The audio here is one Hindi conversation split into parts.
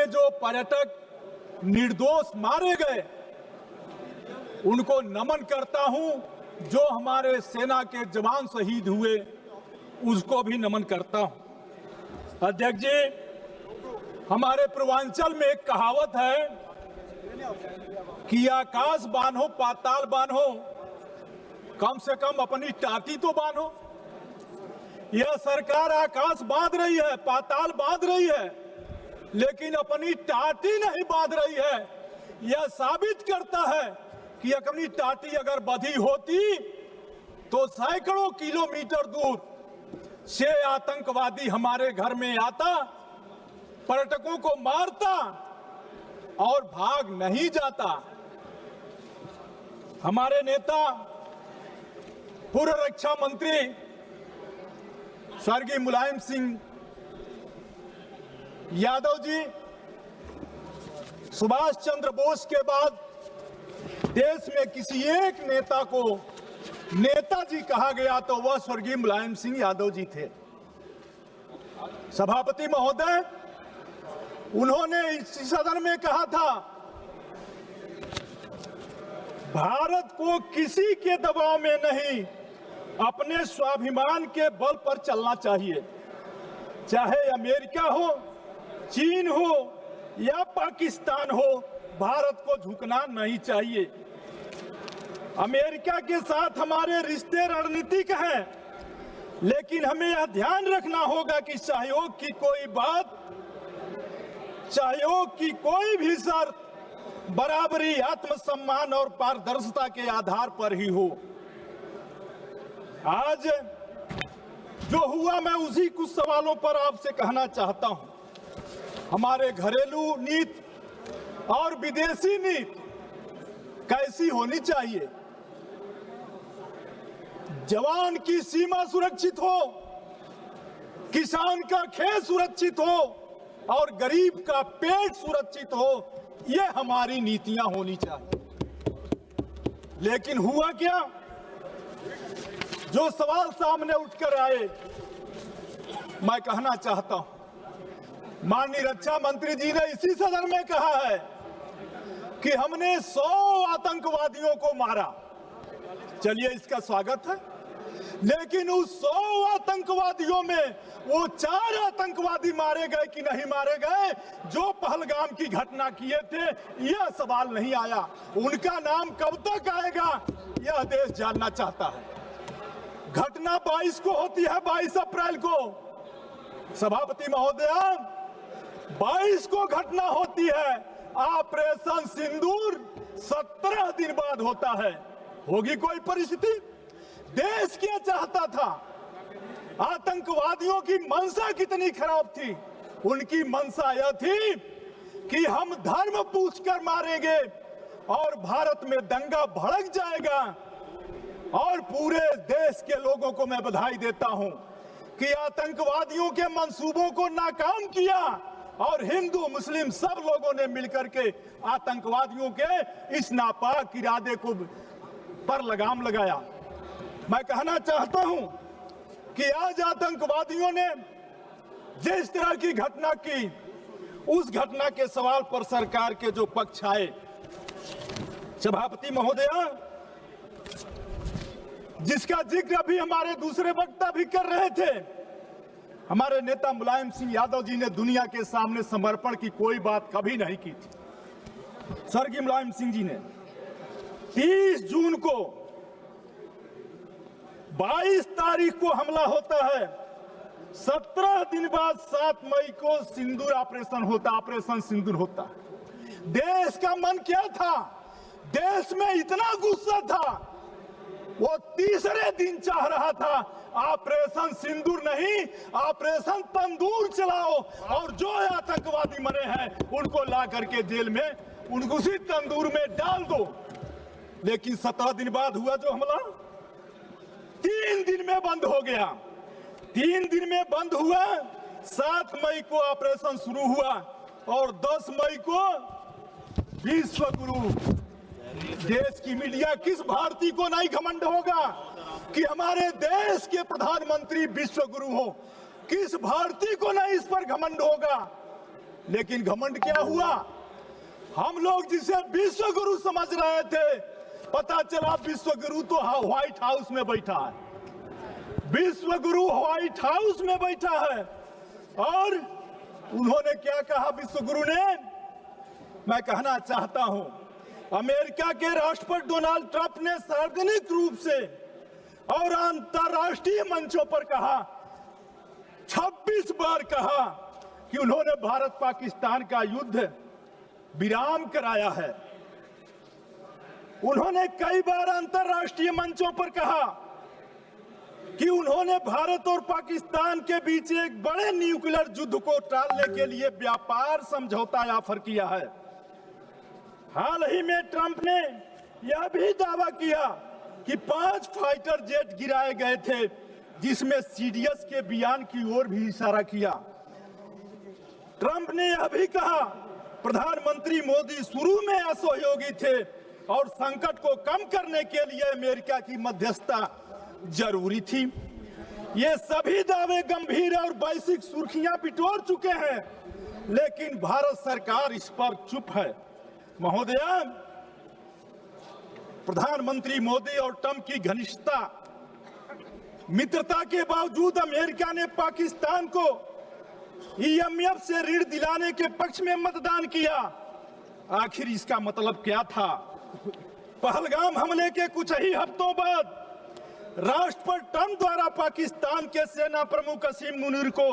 में जो पर्यटक निर्दोष मारे गए उनको नमन करता हूं। जो हमारे सेना के जवान शहीद हुए उसको भी नमन करता हूं। अध्यक्ष जी, हमारे पूर्वांचल में एक कहावत है कि आकाश बांधो पाताल बांधो, कम से कम अपनी टाटी तो बांधो। यह सरकार आकाश बांध रही है, पाताल बांध रही है, लेकिन अपनी टाटी नहीं बांध रही है। यह साबित करता है कि अपनी टाटी अगर बंधी होती तो सैकड़ों किलोमीटर दूर से आतंकवादी हमारे घर में आता, पर्यटकों को मारता और भाग नहीं जाता। हमारे नेता पूर्व रक्षा मंत्री स्वर्गीय मुलायम सिंह यादव जी, सुभाष चंद्र बोस के बाद देश में किसी एक नेता को नेताजी कहा गया तो वह स्वर्गीय मुलायम सिंह यादव जी थे। सभापति महोदय, उन्होंने इस सदन में कहा था, भारत को किसी के दबाव में नहीं, अपने स्वाभिमान के बल पर चलना चाहिए। चाहे अमेरिका हो, चीन हो या पाकिस्तान हो, भारत को झुकना नहीं चाहिए। अमेरिका के साथ हमारे रिश्ते रणनीतिक हैं, लेकिन हमें यह ध्यान रखना होगा कि सहयोग की कोई बात, सहयोग की कोई भी शर्त बराबरी, आत्मसम्मान और पारदर्शिता के आधार पर ही हो। आज जो हुआ, मैं उसी कुछ सवालों पर आपसे कहना चाहता हूं। हमारे घरेलू नीति और विदेशी नीति कैसी होनी चाहिए? जवान की सीमा सुरक्षित हो, किसान का खेत सुरक्षित हो और गरीब का पेट सुरक्षित हो, ये हमारी नीतियां होनी चाहिए। लेकिन हुआ क्या? जो सवाल सामने उठकर आए, मैं कहना चाहता हूं, माननीय रक्षा मंत्री जी ने इसी सदन में कहा है कि हमने 100 आतंकवादियों को मारा। चलिए, इसका स्वागत है, लेकिन उस 100 आतंकवादियों में वो 4 आतंकवादी मारे गए कि नहीं मारे गए जो पहलगाम की घटना किए थे, यह सवाल नहीं आया। उनका नाम कब तक आएगा, यह देश जानना चाहता है। घटना 22 को होती है, 22 अप्रैल को। सभापति महोदया, 22 को घटना होती है। ऑपरेशन सिंदूर 17 दिन बाद होता है। होगी कोई परिस्थिति? देश क्या चाहता था? आतंकवादियों की मंशा कितनी खराब थी? उनकी मंशा यह थी कि हम धर्म पूछकर मारेंगे और भारत में दंगा भड़क जाएगा। और पूरे देश के लोगों को मैं बधाई देता हूं कि आतंकवादियों के मंसूबों को नाकाम किया और हिंदू मुस्लिम सब लोगों ने मिलकर के आतंकवादियों के इस नापाक इरादे को पर लगाम लगाया। मैं कहना चाहता हूं कि आज आतंकवादियों ने जिस तरह की घटना की, उस घटना के सवाल पर सरकार के जो पक्ष आए, सभापति महोदया, जिसका जिक्र अभी हमारे दूसरे वक्ता भी कर रहे थे, हमारे नेता मुलायम सिंह यादव जी ने दुनिया के सामने समर्पण की कोई बात कभी नहीं की थी। स्वर्गीय मुलायम सिंह जी ने 30 जून को, 22 तारीख को हमला होता है, 17 दिन बाद 7 मई को सिंदूर ऑपरेशन होता, ऑपरेशन सिंदूर होता। देश का मन क्या था? देश में इतना गुस्सा था, वो तीसरे दिन चाह रहा था ऑपरेशन सिंदूर नहीं, ऑपरेशन तंदूर चलाओ और जो आतंकवादी मरे हैं उनको ला करके जेल में, उनको उसी तंदूर में डाल दो। लेकिन 17 दिन बाद हुआ जो हमला, 3 दिन में बंद हो गया। 3 दिन में बंद हुआ, 7 मई को ऑपरेशन शुरू हुआ और 10 मई को विश्व गुरु। देश की मीडिया, किस भारतीय को नहीं घमंड होगा कि हमारे देश के प्रधानमंत्री विश्व गुरु हो? किस भारतीय को नहीं इस पर घमंड होगा? लेकिन घमंड क्या हुआ, हम लोग जिसे विश्व गुरु समझ रहे थे, पता चला विश्व गुरु तो व्हाइट हाउस में बैठा है। विश्व गुरु व्हाइट हाउस में बैठा है। और उन्होंने क्या कहा विश्व गुरु ने, मैं कहना चाहता हूं, अमेरिका के राष्ट्रपति डोनाल्ड ट्रंप ने सार्वजनिक रूप से और अंतरराष्ट्रीय मंचों पर कहा, 26 बार कहा कि उन्होंने भारत पाकिस्तान का युद्ध विराम कराया है। उन्होंने कई बार अंतरराष्ट्रीय मंचों पर कहा कि उन्होंने भारत और पाकिस्तान के बीच एक बड़े न्यूक्लियर युद्ध को टालने के लिए व्यापार समझौता ऑफर किया है। हाल ही में ट्रंप ने यह भी दावा किया कि 5 फाइटर जेट गिराए गए थे, जिसमें सीडीएस के बयान की ओर भी इशारा किया। ट्रंप ने यह भी कहा प्रधानमंत्री मोदी शुरू में असहयोगी थे और संकट को कम करने के लिए अमेरिका की मध्यस्थता जरूरी थी। ये सभी दावे गंभीर और वैश्विक सुर्खियां बिटोर चुके हैं, लेकिन भारत सरकार इस पर चुप है। महोदया, प्रधानमंत्री मोदी और ट्रंप की घनिष्ठता मित्रता के बावजूद अमेरिका ने पाकिस्तान को IMF से ऋण दिलाने के पक्ष में मतदान किया। आखिर इसका मतलब क्या था? पहलगाम हमले के कुछ ही हफ्तों बाद राष्ट्रपति ट्रंप द्वारा पाकिस्तान के सेना प्रमुख असीम मुनीर को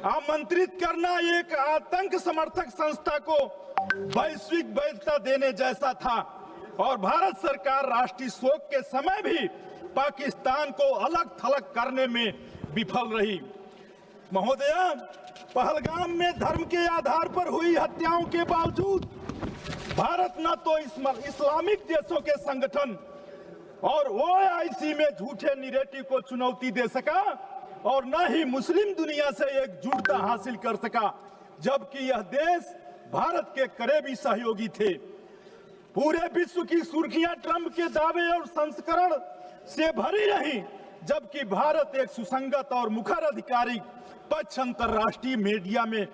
आमंत्रित करना एक आतंक समर्थक संस्था को वैश्विक वैधता देने जैसा था, और भारत सरकार राष्ट्रीय शोक के समय भी पाकिस्तान को अलग थलग करने में विफल रही। महोदया, पहलगाम में धर्म के आधार पर हुई हत्याओं के बावजूद भारत न तो इस्लामिक देशों के संगठन और OIC में झूठे निरेटिव को चुनौती दे सका और न ही मुस्लिम दुनिया से एकजुटता हासिल कर सका, जबकि यह देश भारत के करीबी सहयोगी थे। पूरे विश्व की सुर्खियां ट्रंप के दावे और संस्करण से भरी रही, जबकि भारत एक सुसंगत और मुखर आधिकारिक पक्ष अंतरराष्ट्रीय मीडिया में